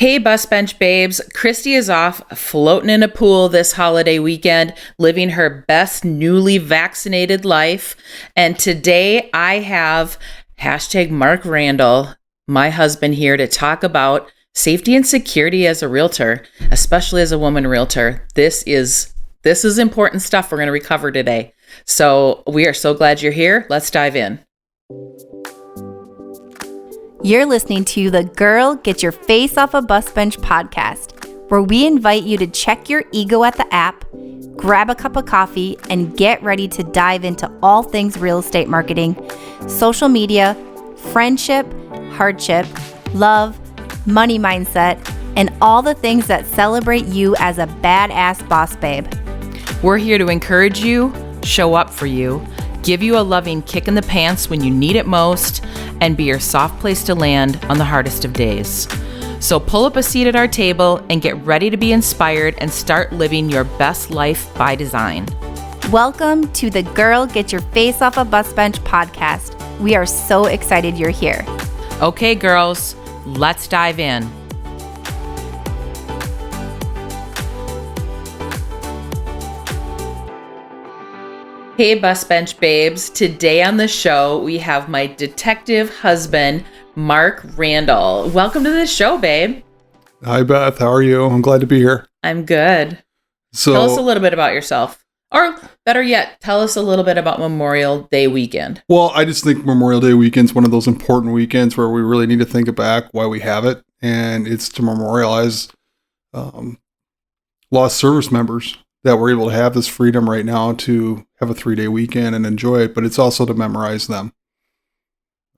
Hey, bus bench babes. Christy is off floating in a pool this holiday weekend, living her best newly vaccinated life. And today I have #Mark Randall, my husband, here to talk about safety and security as a realtor, especially as a woman realtor. This is important stuff we're going to recover today. So we are so glad you're here. Let's dive in. You're listening to the Girl Get Your Face Off a Bus Bench podcast, where we invite you to check your ego at the app, grab a cup of coffee, and get ready to dive into all things real estate marketing, social media, friendship, hardship, love, money mindset, and all the things that celebrate you as a badass boss babe. We're here to encourage you, show up for you, give you a loving kick in the pants when you need it most, and be your soft place to land on the hardest of days. So pull up a seat at our table and get ready to be inspired and start living your best life by design. Welcome to the Girl Get Your Face Off a Bus Bench podcast. We are so excited you're here. Okay, girls, let's dive in. Hey, bus bench babes. Today on the show, we have my detective husband, Mark Randall. Welcome to the show, babe. Hi, Beth. How are you? I'm glad to be here. I'm good. So, tell us a little bit about yourself. Or better yet, tell us a little bit about Memorial Day weekend. Well, I just think Memorial Day weekend's one of those important weekends where we really need to think back why we have it. And it's to memorialize lost service members that we're able to have this freedom right now to have a 3-day weekend and enjoy it. But it's also to memorize them.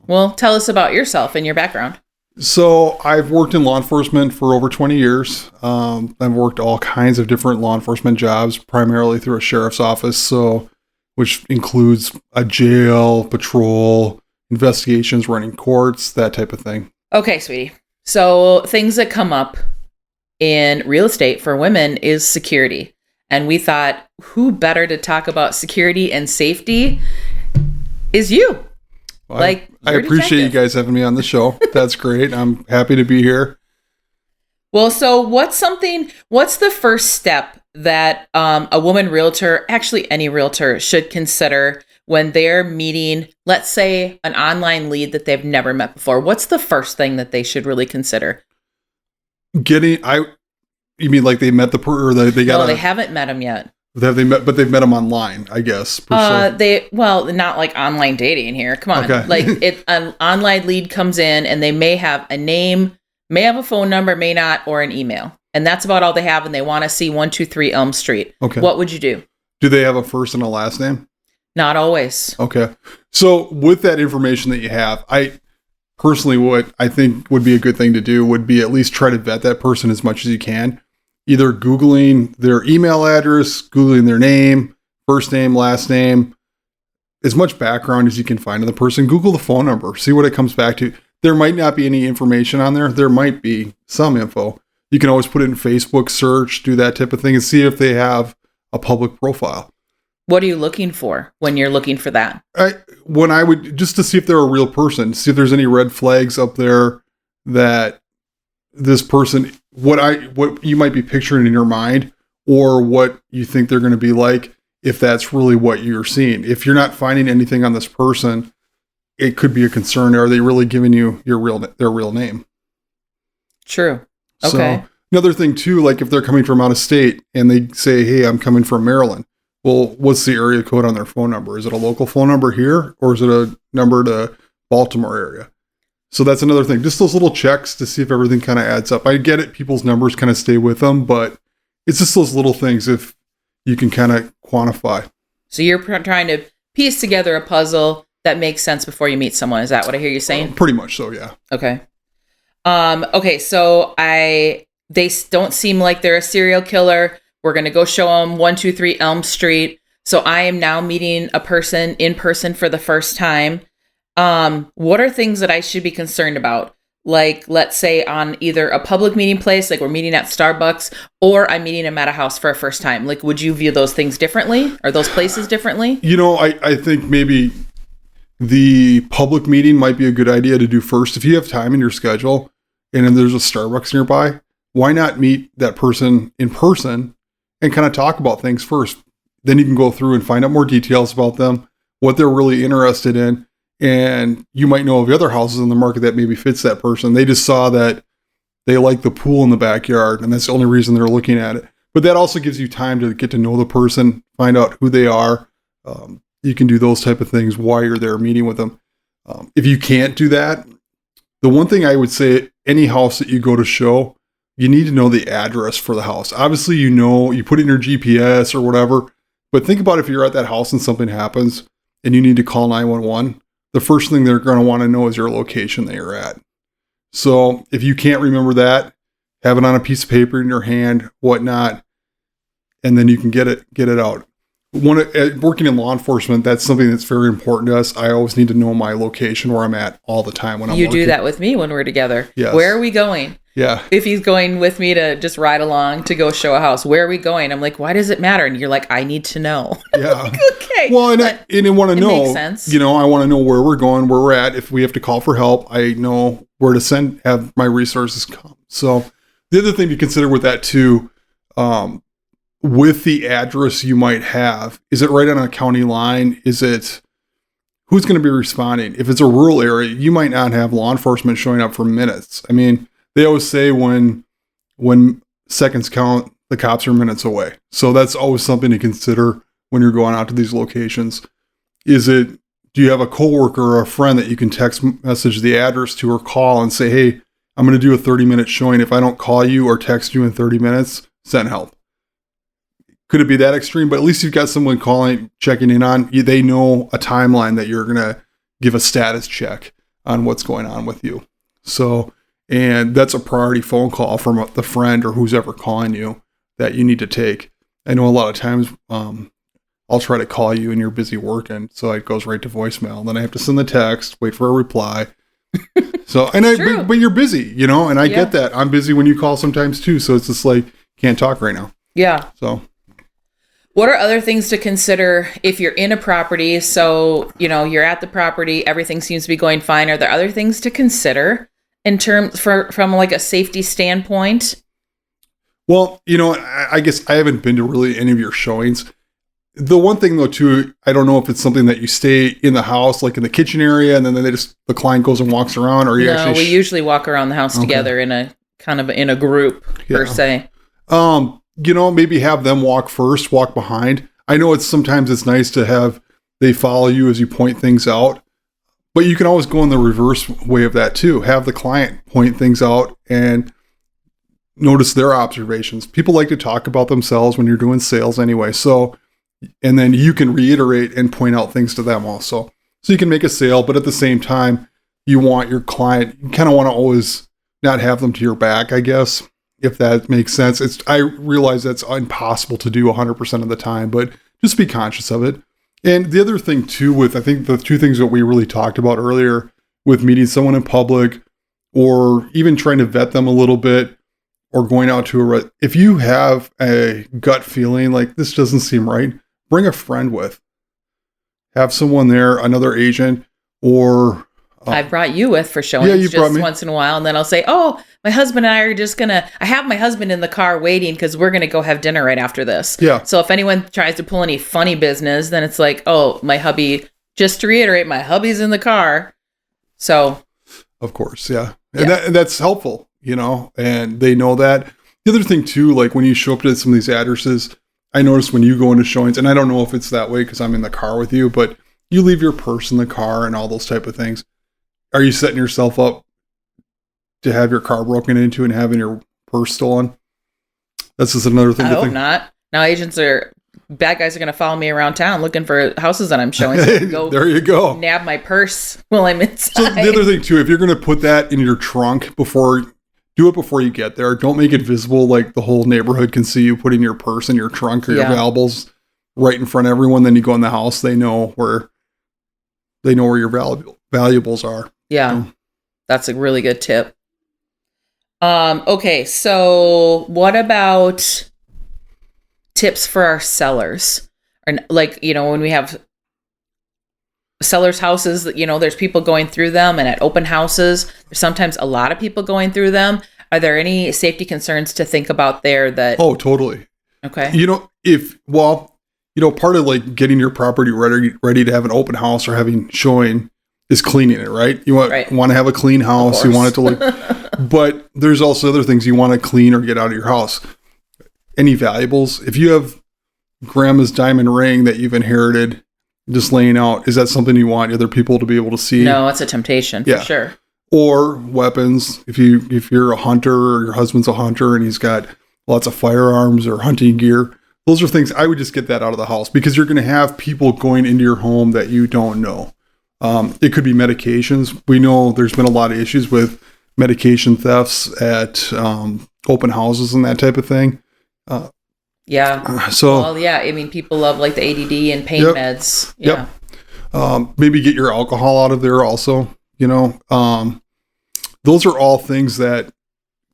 Well, tell us about yourself and your background. So I've worked in law enforcement for over 20 years. I've worked all kinds of different law enforcement jobs, primarily through a sheriff's office, which includes a jail, patrol, investigations, running courts, that type of thing. Okay, sweetie. So things that come up in real estate for women is security. And we thought, who better to talk about security and safety is you. Well, I appreciate you guys having me on the show. That's great. I'm happy to be here. Well, so what's the first step that a woman realtor, actually any realtor, should consider when they're meeting, let's say, an online lead that they've never met before? What's the first thing that they should really consider? You mean like they met No, they haven't met him yet. Have they met? But they've met him online, I guess. Not like online dating here. Come on, okay. Like an online lead comes in and they may have a name, may have a phone number, may not, or an email, and that's about all they have. And they want to see 123 Elm Street. Okay. What would you do? Do they have a first and a last name? Not always. Okay. So with that information that you have, what I think would be a good thing to do would be at least try to vet that person as much as you can. Either Googling their email address, Googling their name, first name, last name, as much background as you can find on the person. Google the phone number, see what it comes back to. There might not be any information on there. There might be some info. You can always put it in Facebook search, do that type of thing, and see if they have a public profile. What are you looking for when you're looking for that? Just to see if they're a real person, see if there's any red flags up there that this person, what you might be picturing in your mind, or what you think they're going to be like, if that's really what you're seeing. If you're not finding anything on this person, it could be a concern. Are they really giving you their real name? True. Okay. So, another thing too, like if they're coming from out of state and they say, "Hey, I'm coming from Maryland." Well, what's the area code on their phone number? Is it a local phone number here, or is it a number to Baltimore area? So that's another thing. Just those little checks to see if everything kind of adds up. I get it. People's numbers kind of stay with them, but it's just those little things if you can kind of quantify. So you're trying to piece together a puzzle that makes sense before you meet someone. Is that what I hear you saying? Pretty much so, yeah. Okay. Okay. So they don't seem like they're a serial killer. We're going to go show them 123 Elm Street. So I am now meeting a person in person for the first time. What are things that I should be concerned about? Like, let's say on either a public meeting place, like we're meeting at Starbucks, or I'm meeting them at a house for a first time. Like, would you view those things differently or those places differently? I think maybe the public meeting might be a good idea to do first. If you have time in your schedule and then there's a Starbucks nearby, why not meet that person in person and kind of talk about things first? Then you can go through and find out more details about them, what they're really interested in. And you might know of other houses in the market that maybe fits that person. They just saw that they like the pool in the backyard, and that's the only reason they're looking at it. But that also gives you time to get to know the person, find out who they are. You can do those type of things while you're there meeting with them. If you can't do that, the one thing I would say, any house that you go to show, you need to know the address for the house. Obviously, you put in your GPS or whatever, but think about if you're at that house and something happens and you need to call 911, the first thing they're going to want to know is your location that you're at. So if you can't remember that, have it on a piece of paper in your hand, whatnot, and then you can get it out. Working in law enforcement, that's something that's very important to us. I always need to know my location where I'm at all the time when I'm working. You do that with me when we're together. Yes. Where are we going? Yeah. If he's going with me to just ride along to go show a house, where are we going? I'm like, why does it matter? And you're like, I need to know. Yeah. Like, okay. Well, and I want to know. Makes sense. I want to know where we're going, where we're at. If we have to call for help, I know where to have my resources come. So the other thing to consider with that too, with the address you might have, is it right on a county line? Is it, who's going to be responding? If it's a rural area, you might not have law enforcement showing up for minutes. I mean, they always say when seconds count, the cops are minutes away. So that's always something to consider when you're going out to these locations. Do you have a coworker or a friend that you can text message the address to or call and say, hey, I'm going to do a 30-minute showing. If I don't call you or text you in 30 minutes, send help. Could it be that extreme? But at least you've got someone calling, checking in on you. They know a timeline that you're going to give a status check on what's going on with you. So, and that's a priority phone call from the friend or who's ever calling you that you need to take. I know a lot of times I'll try to call you and you're busy working, so it goes right to voicemail. Then I have to send the text, wait for a reply. So, but you're busy, and I get that. I'm busy when you call sometimes too. So it's just like, can't talk right now. Yeah. So. What are other things to consider if you're in a property? So, you're at the property, everything seems to be going fine. Are there other things to consider in terms from like a safety standpoint? Well, I guess I haven't been to really any of your showings. The one thing though too, I don't know if it's something that you stay in the house, like in the kitchen area, and then the client goes and walks around, or we usually walk around the house together in a kind of in a group per se. Maybe have them walk first, walk behind. I know sometimes it's nice to have they follow you as you point things out, but you can always go in the reverse way of that too. Have the client point things out and notice their observations. People like to talk about themselves when you're doing sales anyway. So, and then you can reiterate and point out things to them also. So you can make a sale, but at the same time, you want your client, you kind of want to always not have them to your back, I guess, if that makes sense. I realize that's impossible to do 100% of the time, but just be conscious of it. And the other thing too, I think the two things that we really talked about earlier with meeting someone in public or even trying to vet them a little bit or going out to if you have a gut feeling like this doesn't seem right, bring a friend with. Have someone there, another agent, or... I brought you with for showings just once in a while, and then I'll say, oh, my husband and I are I have my husband in the car waiting because we're going to go have dinner right after this. Yeah. So if anyone tries to pull any funny business, then it's like, oh, my hubby, just to reiterate, my hubby's in the car. So. Of course, yeah. And that's helpful, and they know that. The other thing too, like when you show up to some of these addresses, I notice when you go into showings, and I don't know if it's that way because I'm in the car with you, but you leave your purse in the car and all those type of things. Are you setting yourself up to have your car broken into and having your purse stolen? That's just another thing I hope not. Now bad guys are going to follow me around town looking for houses that I'm showing. So there you go. Nab my purse while I'm inside. So the other thing too, if you're going to put that in your trunk do it before you get there. Don't make it visible like the whole neighborhood can see you putting your purse in your trunk or your valuables right in front of everyone. Then you go in the house, they know where your valuables are. Yeah, that's a really good tip. Okay, so what about tips for our sellers? Or when we have sellers' houses, there's people going through them, and at open houses, there's sometimes a lot of people going through them. Are there any safety concerns to think about there that? Oh, totally. Okay. Part of like getting your property ready to have an open house or having showing is cleaning it, right? You want to have a clean house. You want it to look, but there's also other things you want to clean or get out of your house. Any valuables? If you have grandma's diamond ring that you've inherited just laying out, is that something you want other people to be able to see? No, it's a temptation for sure. Or weapons. If you're a hunter or your husband's a hunter and he's got lots of firearms or hunting gear, those are things I would just get that out of the house, because you're going to have people going into your home that you don't know. It could be medications. We know there's been a lot of issues with medication thefts at open houses and that type of thing. People love like the ADD and pain meds. Yeah. Maybe get your alcohol out of there also. Those are all things that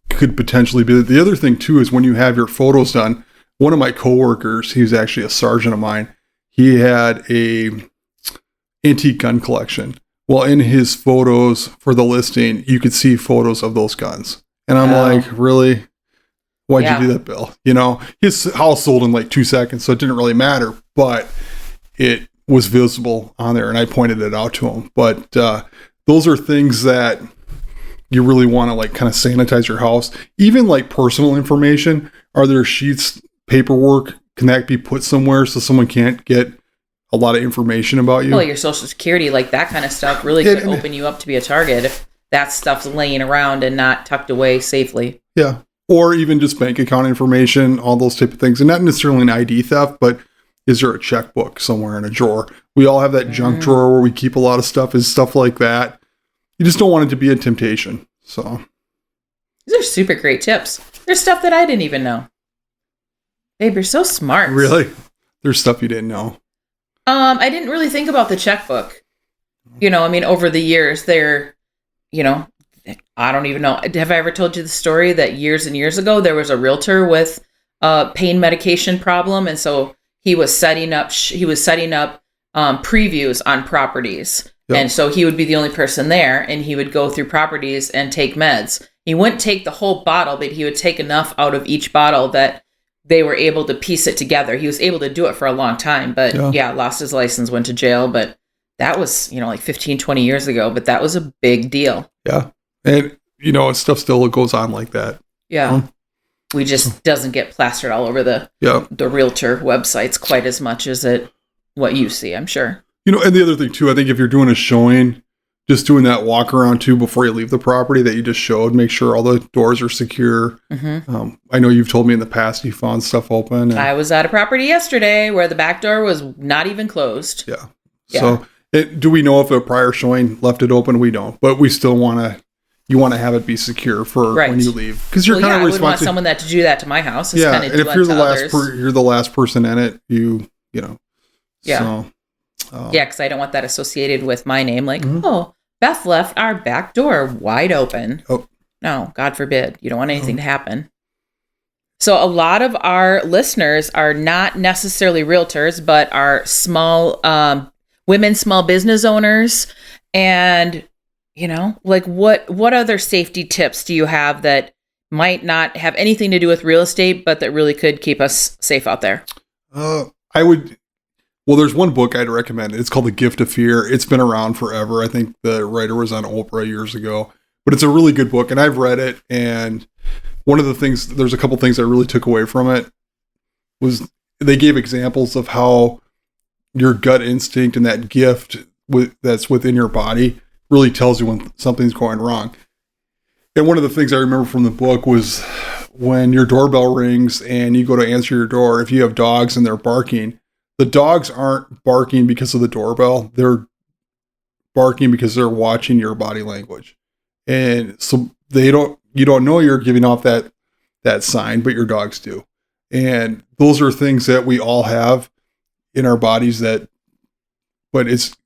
could potentially be. The other thing too is when you have your photos done. One of my coworkers, he was actually a sergeant of mine. He had a antique gun collection. Well, in his photos for the listing, you could see photos of those guns. And I'm like, really? Why'd you do that, Bill? His house sold in like 2 seconds, so it didn't really matter, but it was visible on there, and I pointed it out to him. But those are things that you really want to like kind of sanitize your house. Even like personal information. Are there sheets, paperwork, can that be put somewhere so someone can't get a lot of information about you? Well, your social security, like that kind of stuff really could open you up to be a target if that stuff's laying around and not tucked away safely. Yeah. Or even just bank account information, all those type of things. And not necessarily an ID theft, but is there a checkbook somewhere in a drawer? We all have that junk drawer where we keep a lot of stuff, is stuff like that. You just don't want it to be a temptation. So these are super great tips. There's stuff that I didn't even know. Babe, you're so smart. Really? There's stuff you didn't know. I didn't really think about the checkbook. Over the years I don't even know. Have I ever told you the story that years and years ago, there was a realtor with a pain medication problem. And so he was setting up previews on properties. Yep. And so he would be the only person there, and he would go through properties and take meds. He wouldn't take the whole bottle, but he would take enough out of each bottle that they were able to piece it together. He was able to do it for a long time, but lost his license, went to jail. But that was, like 15, 20 years ago, but that was a big deal. Yeah. And, stuff still goes on like that. Yeah. We just doesn't get plastered all over the realtor websites quite as much as what you see, I'm sure. And the other thing too, I think if you're doing a showing, just doing that walk around too before you leave the property that you just showed, make sure all the doors are secure. Mm-hmm. I know you've told me in the past you found stuff open. I was at a property yesterday where the back door was not even closed. Yeah. So do we know if a prior showing left it open? We don't, but we still you want to have it be secure for when you leave, because you're kind of responsible. I would want someone to do that to my house. And if you're the last person in it, you know. Yeah. So, because I don't want that associated with my name. Like, Beth left our back door wide open. Oh. No, God forbid. You don't want anything to happen. So a lot of our listeners are not necessarily realtors, but are small business owners. And, what other safety tips do you have that might not have anything to do with real estate, but that really could keep us safe out there? There's one book I'd recommend. It's called The Gift of Fear. It's been around forever. I think the writer was on Oprah years ago, but it's a really good book, and I've read it. And there's a couple things I really took away from it was they gave examples of how your gut instinct and that gift that's within your body really tells you when something's going wrong. And one of the things I remember from the book was when your doorbell rings and you go to answer your door, if you have dogs and they're barking, the dogs aren't barking because of the doorbell. They're barking because they're watching your body language. And so you don't know you're giving off that sign, but your dogs do. And those are things that we all have in our bodies but it's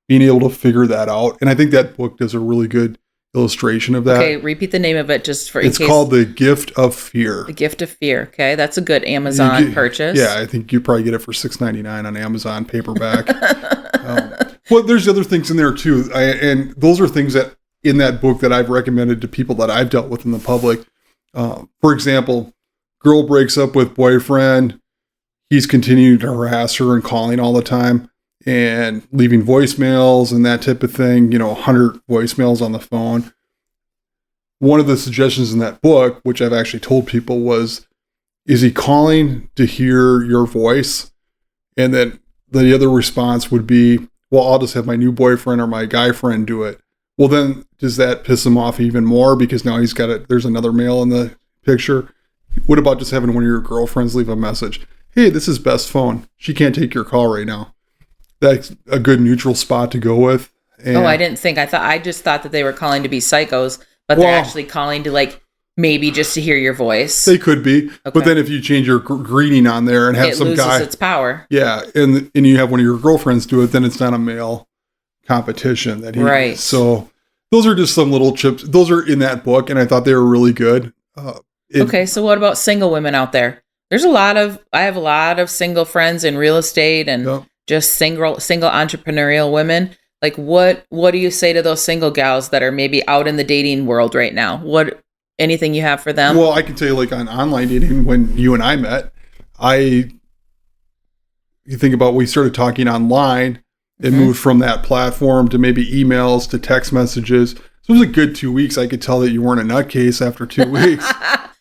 being able to figure that out. And I think that book does a really good illustration of that. Okay, repeat the name of it just for It's called The Gift of Fear. The Gift of Fear. Okay, that's a good Amazon purchase. Yeah, I think you probably get it for $6.99 on Amazon paperback. Well, there's other things in there too. And those are things that in that book that I've recommended to people that I've dealt with in the public. For example, girl breaks up with boyfriend. He's continuing to harass her and calling all the time and leaving voicemails and that type of thing, 100 voicemails on the phone. One of the suggestions in that book, which I've actually told people, was, is he calling to hear your voice? And then the other response would be, well, I'll just have my new boyfriend or my guy friend do it. Well, then does that piss him off even more because now he's got it? There's another male in the picture. What about just having one of your girlfriends leave a message? Hey, this is Beth's phone. She can't take your call right now. That's a good neutral spot to go with. And I didn't think. I just thought that they were calling to be psychos, but they're actually calling to maybe just to hear your voice. They could be. Okay. But then if you change your greeting on there and have some guy. It loses its power. Yeah. And you have one of your girlfriends do it, then it's not a male competition that he right. So those are just some little chips. Those are in that book, and I thought they were really good. Okay, so what about single women out there? I have a lot of single friends in real estate and just single entrepreneurial women. Like what do you say to those single gals that are maybe out in the dating world right now? Anything you have for them? Well, I can tell you, like on online dating, when you and I met, you think about, we started talking online. It moved from that platform to maybe emails to text messages. So it was a good 2 weeks. I could tell that you weren't a nutcase after 2 weeks.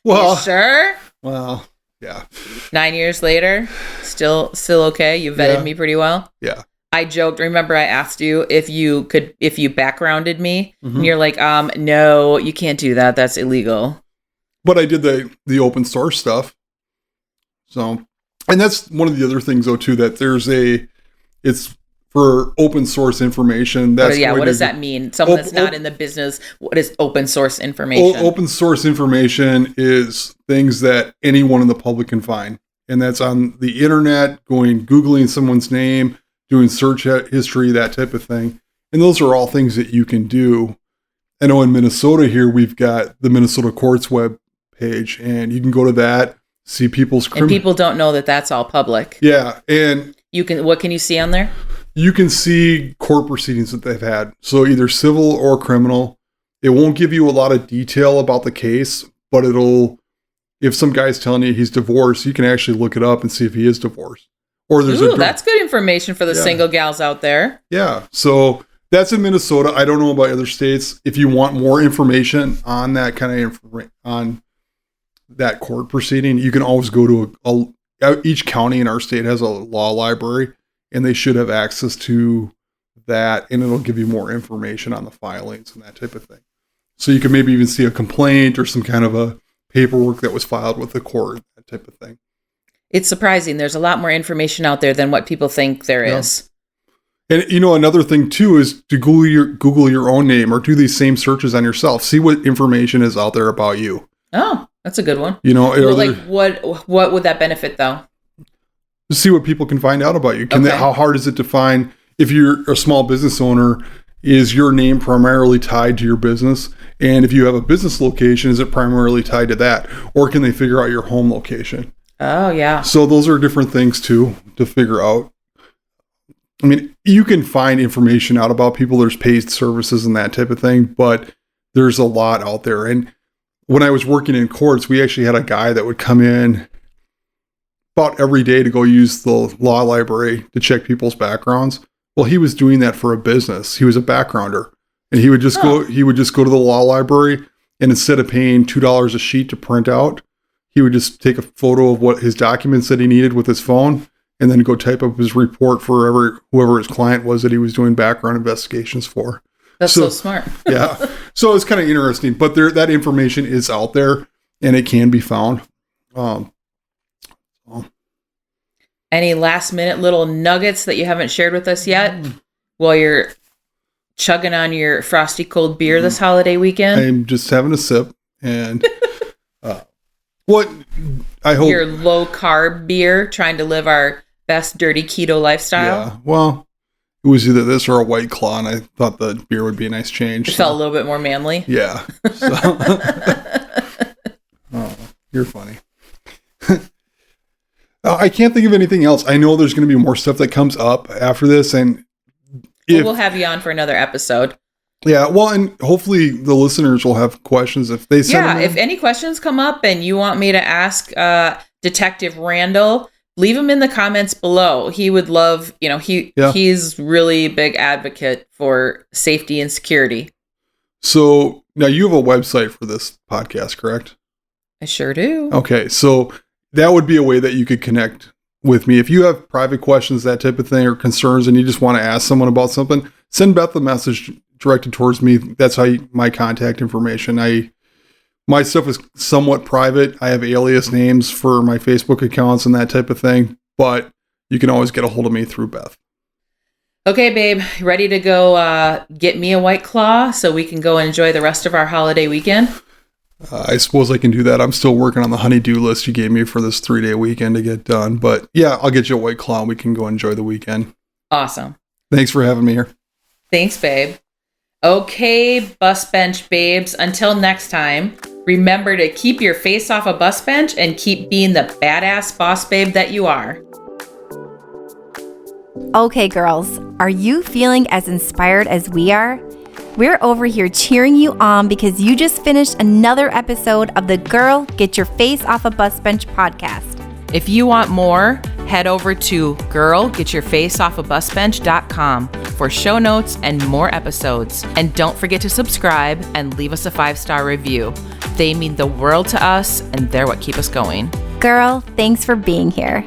Well, you sure? Well, yeah. 9 years later, still okay. You vetted me pretty well. Yeah. I joked. Remember, I asked you if you backgrounded me, and you're like, no, you can't do that. That's illegal. But I did the open source stuff. So, and that's one of the other things though too, that it's for open source information. That's what does that mean? Someone that's not in the business. What is open source information? Open source information is things that anyone in the public can find. And that's on the internet, Googling someone's name, doing search history, that type of thing. And those are all things that you can do. I know in Minnesota here, we've got the Minnesota Courts web page, and you can go to that, see people's and people don't know that that's all public. Yeah. And what can you see on there? You can see court proceedings that they've had. So either civil or criminal. It won't give you a lot of detail about the case, but if some guy's telling you he's divorced, you can actually look it up and see if he is divorced. Or there's that's good information for the single gals out there. Yeah. So that's in Minnesota. I don't know about other states. If you want more information on that kind of on that court proceeding, you can always go to each county in our state has a law library. And they should have access to that, and it'll give you more information on the filings and that type of thing. So you can maybe even see a complaint or some kind of a paperwork that was filed with the court, that type of thing. It's surprising. There's a lot more information out there than what people think there is. And another thing too is to Google your own name or do these same searches on yourself. See what information is out there about you. Oh, that's a good one. What would that benefit though? See what people can find out about you. How hard is it to find, if you're a small business owner, is your name primarily tied to your business? And if you have a business location, is it primarily tied to that? Or can they figure out your home location? Oh, yeah. So those are different things too to figure out. I mean, you can find information out about people. There's paid services and that type of thing, but there's a lot out there. And when I was working in courts, we actually had a guy that would come in about every day to go use the law library to check people's backgrounds. Well, he was doing that for a business. He was a backgrounder, and he would just go to the law library, and instead of paying $2 a sheet to print out, he would just take a photo of what his documents that he needed with his phone, and then go type up his report for whoever his client was that he was doing background investigations for. That's so smart. Yeah. So it's kind of interesting, but that information is out there and it can be found. Any last minute little nuggets that you haven't shared with us yet while you're chugging on your frosty cold beer this holiday weekend? I'm just having a sip, and what I hope your low carb beer, trying to live our best dirty keto lifestyle. Yeah, well, it was either this or a White Claw, and I thought the beer would be a nice change. It felt a little bit more manly. Yeah. So. Oh, you're funny. I can't think of anything else. I know there's going to be more stuff that comes up after this, and We'll have you on for another episode. Yeah, well, and hopefully the listeners will have questions if they send them in. If any questions come up and you want me to ask Detective Randall, leave them in the comments below. He would love, he's really big advocate for safety and security. So now you have a website for this podcast, correct? I sure do. Okay, so that would be a way that you could connect with me. If you have private questions, that type of thing, or concerns, and you just want to ask someone about something, send Beth a message directed towards me. That's my contact information. My stuff is somewhat private. I have alias names for my Facebook accounts and that type of thing, but you can always get a hold of me through Beth. Okay, babe, ready to go get me a White Claw so we can go enjoy the rest of our holiday weekend? I suppose I can do that. I'm still working on the honey-do list you gave me for this 3-day weekend to get done. But yeah, I'll get you a White Claw and we can go enjoy the weekend. Awesome. Thanks for having me here. Thanks, babe. Okay, bus bench babes, until next time, remember to keep your face off a bus bench and keep being the badass boss babe that you are. Okay, girls, are you feeling as inspired as we are? We're over here cheering you on because you just finished another episode of the Girl, Get Your Face Off a Bus Bench podcast. If you want more, head over to girlgetyourfaceoffabusbench.com for show notes and more episodes. And don't forget to subscribe and leave us a 5-star review. They mean the world to us, and they're what keep us going. Girl, thanks for being here.